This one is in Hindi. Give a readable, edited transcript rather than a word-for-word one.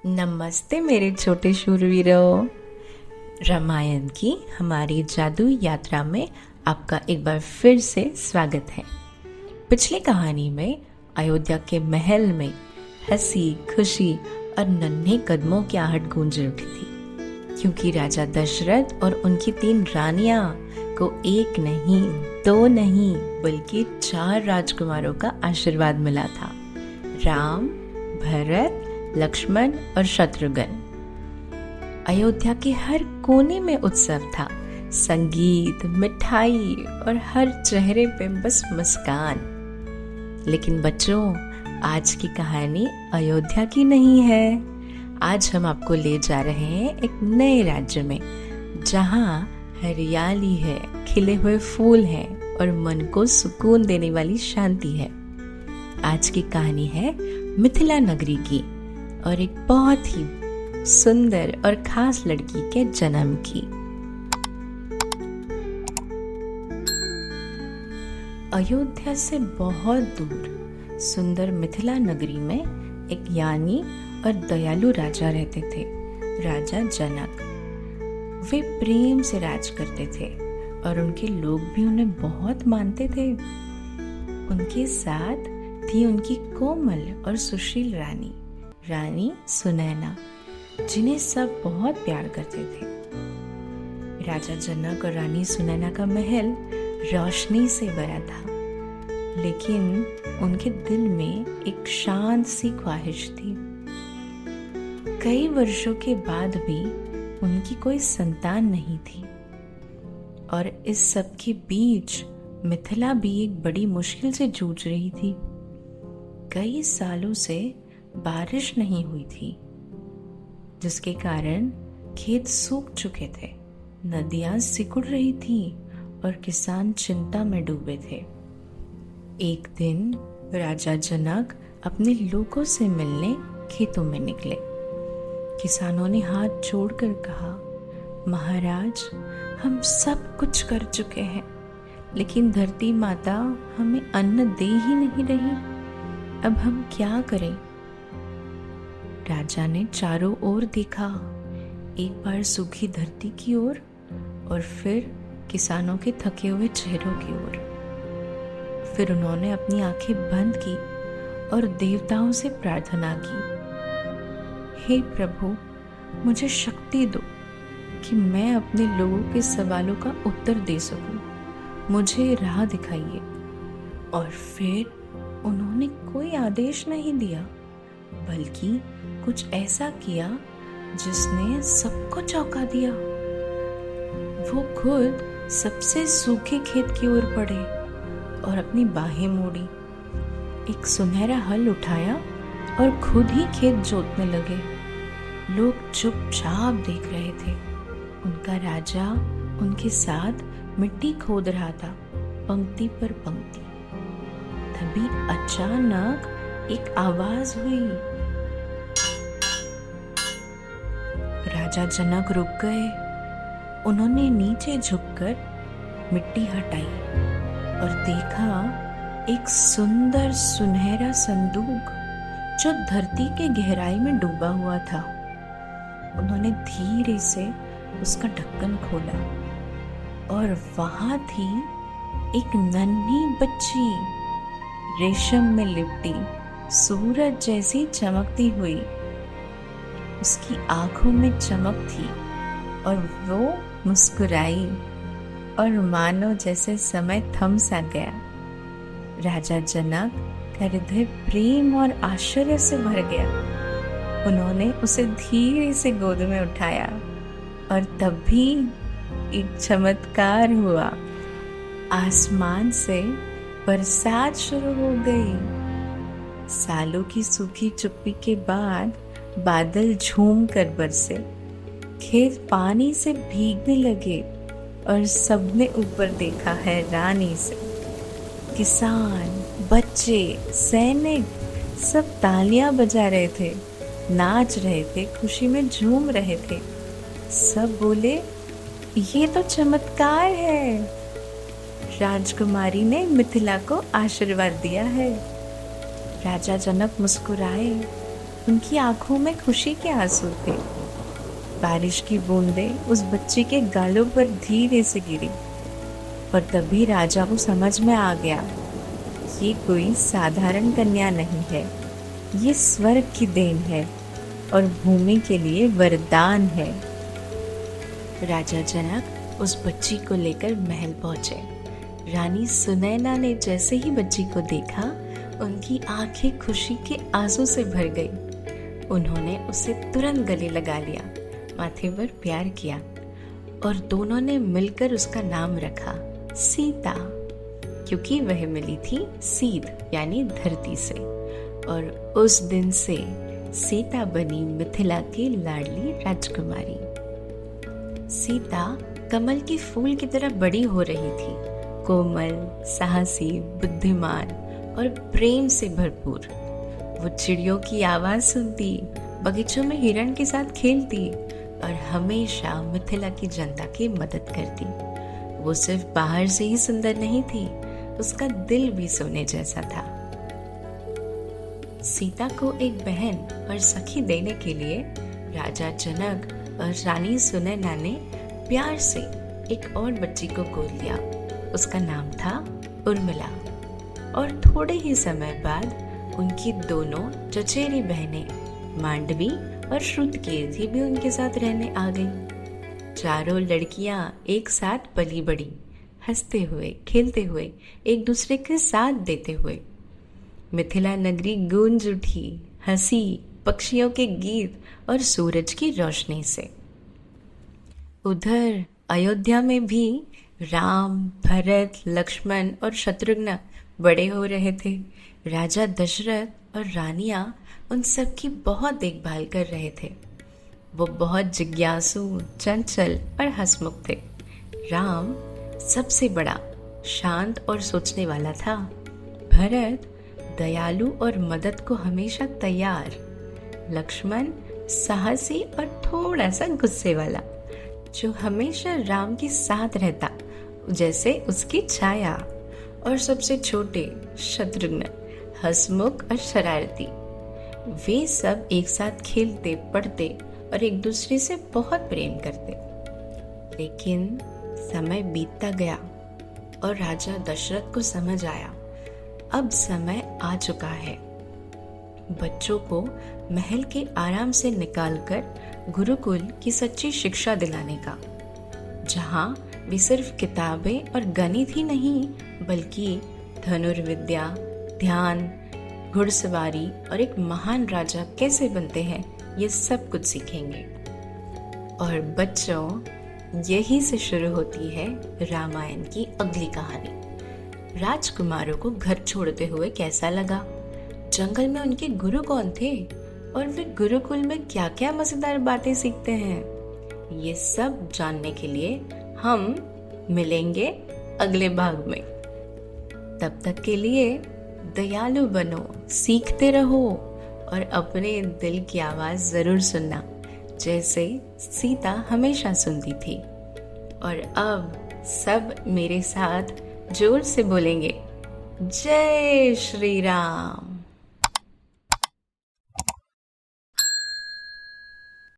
नमस्ते मेरे छोटे शूरवीरों। रामायण की हमारी जादू यात्रा में आपका एक बार फिर से स्वागत है। पिछली कहानी में अयोध्या के महल में हंसी खुशी और नन्हे कदमों की आहट गूंज उठी थी, क्योंकि राजा दशरथ और उनकी 3 रानियां को एक नहीं, 2 नहीं बल्कि 4 राजकुमारों का आशीर्वाद मिला था। राम, भरत, लक्ष्मण और शत्रुघ्न। अयोध्या के हर कोने में उत्सव था, संगीत, मिठाई और हर चेहरे पे बस मुस्कान। लेकिन बच्चों, आज की कहानी अयोध्या की नहीं है। आज हम आपको ले जा रहे हैं एक नए राज्य में, जहाँ हरियाली है, खिले हुए फूल हैं और मन को सुकून देने वाली शांति है। आज की कहानी है मिथिला नगरी की और एक बहुत ही सुंदर और खास लड़की के जन्म की। अयोध्या से बहुत दूर सुंदर मिथिला नगरी में एक ज्ञानी और दयालु राजा रहते थे, राजा जनक। वे प्रेम से राज करते थे और उनके लोग भी उन्हें बहुत मानते थे। उनके साथ थी उनकी कोमल और सुशील रानी, रानी सुनैना, जिन्हें सब बहुत प्यार करते थे। राजा जनक और रानी सुनैना का महल रोशनी से भरा था, लेकिन उनके दिल में एक शांत सी ख्वाहिश थी। कई वर्षों के बाद भी उनकी कोई संतान नहीं थी और इस सब के बीच मिथिला भी एक बड़ी मुश्किल से जूझ रही थी। कई सालों से बारिश नहीं हुई थी, जिसके कारण खेत सूख चुके थे, नदियां सिकुड़ रही थी और किसान चिंता में डूबे थे। एक दिन राजा जनक अपने लोगों से मिलने खेतों में निकले। किसानों ने हाथ जोड़कर कहा, महाराज, हम सब कुछ कर चुके हैं, लेकिन धरती माता हमें अन्न दे ही नहीं रही। अब हम क्या करें? राजा ने चारों ओर देखा, एक बार सूखी धरती की ओर और फिर किसानों के थके हुए चेहरों की ओर। फिर उन्होंने अपनी आंखें बंद की और देवताओं से प्रार्थना की, हे प्रभु, मुझे शक्ति दो कि मैं अपने लोगों के सवालों का उत्तर दे सकूं। मुझे राह दिखाइए। और फिर उन्होंने कोई आदेश नहीं दिया, बल्कि कुछ ऐसा किया जिसने सबको चौंका दिया। वो खुद सबसे सूखे खेत की ओर बढ़े और अपनी बाहें मोड़ी, एक सुनहरा हल उठाया और खुद ही खेत जोतने लगे। लोग चुपचाप देख रहे थे। उनका राजा उनके साथ मिट्टी खोद रहा था, पंक्ति पर पंक्ति। तभी अचानक एक आवाज हुई। राजा जनक रुक गए। उन्होंने नीचे झुककर मिट्टी हटाई और देखा एक सुंदर सुनहरा संदूक जो धरती के गहराई में डूबा हुआ था। उन्होंने धीरे से उसका ढक्कन खोला और वहां थी एक नन्ही बच्ची, रेशम में लिपटी, सूरज जैसी चमकती हुई। उसकी आंखों में चमक थी और वो मुस्कुराई और मानो जैसे समय थम सा गया। राजा जनक का हृदय प्रेम और आश्चर्य से भर गया। उन्होंने उसे धीरे से गोद में उठाया और तभी एक चमत्कार हुआ। आसमान से बरसात शुरू हो गई। सालों की सूखी चुप्पी के बाद बादल झूम कर बरसे, खेत पानी से भीगने लगे और सबने ऊपर देखा हैरानी से। किसान, बच्चे, सैनिक सब तालियां बजा रहे थे, नाच रहे थे, खुशी में झूम रहे थे। सब बोले, ये तो चमत्कार है। राजकुमारी ने मिथिला को आशीर्वाद दिया है। राजा जनक मुस्कुराए उनकी आंखों में खुशी के आंसू थे। बारिश की बूंदें उस बच्ची के गालों पर धीरे से गिरी और तभी राजा को समझ में आ गया, ये कोई साधारण कन्या नहीं है, ये स्वर्ग की देन है और भूमि के लिए वरदान है। राजा जनक उस बच्ची को लेकर महल पहुंचे। रानी सुनैना ने जैसे ही बच्ची को देखा, उनकी आंखें खुशी के आंसू से भर गई। उन्होंने उसे तुरंत गले लगा लिया, माथे पर प्यार किया और दोनों ने मिलकर उसका नाम रखा सीता, क्योंकि वह मिली थी सीध यानी धरती से। और उस दिन से सीता बनी मिथिला की लाडली राजकुमारी। सीता कमल के फूल की तरह बड़ी हो रही थी, कोमल, साहसी, बुद्धिमान और प्रेम से भरपूर। वो चिड़ियों की आवाज सुनती, बगीचों में हिरण के साथ खेलती और हमेशा मिथिला की जनता की मदद करती। वो सिर्फ बाहर से ही सुंदर नहीं थी, उसका दिल भी सोने जैसा था। सीता को एक बहन और सखी देने के लिए राजा जनक और रानी सुनैना ने प्यार से एक और बच्ची को गोद लिया। उसका नाम था उर्मिला। और थोड़े ही समय बाद उनकी दोनों चचेरी बहनें मांडवी और श्रुतकीर्ति भी उनके साथ रहने आ गई। चारों लड़कियां एक साथ पली बड़ी, हंसते हुए, खेलते हुए, एक दूसरे के साथ देते हुए। मिथिला नगरी गूंज उठी हंसी, पक्षियों के गीत और सूरज की रोशनी से। उधर अयोध्या में भी राम, भरत, लक्ष्मण और शत्रुघ्न बड़े हो रहे थे। राजा दशरथ और रानियां उन सब की बहुत देखभाल कर रहे थे। वो बहुत जिज्ञासु, चंचल और हंसमुख थे। राम सबसे बड़ा, शांत और सोचने वाला था। भरत दयालु और मदद को हमेशा तैयार। लक्ष्मण साहसी और थोड़ा सा गुस्से वाला, जो हमेशा राम के साथ रहता जैसे उसकी छाया। और सबसे छोटे शत्रुघ्न, हंसमुख और शरारती। वे सब एक साथ खेलते, पढ़ते और एक दूसरे से बहुत प्रेम करते। लेकिन समय बीतता गया और राजा दशरथ को समझ आया, अब समय आ चुका है बच्चों को महल के आराम से निकालकर गुरुकुल की सच्ची शिक्षा दिलाने का, जहां वे सिर्फ किताबें और गणित ही नहीं बल्कि धनुर्विद्या, ध्यान, घुड़सवारी और एक महान राजा कैसे बनते हैं, ये सब कुछ सीखेंगे। और बच्चों, यही से शुरू होती है रामायण की अगली कहानी। राजकुमारों को घर छोड़ते हुए कैसा लगा? जंगल में उनके गुरु कौन थे? और वे गुरुकुल में क्या क्या मजेदार बातें सीखते हैं? ये सब जानने के लिए हम मिलेंगे अगले भाग में। तब तक के लिए दयालु बनो, सीखते रहो और अपने दिल की आवाज जरूर सुनना, जैसे सीता हमेशा सुनती थी। और अब सब मेरे साथ जोर से बोलेंगे, जय श्री राम।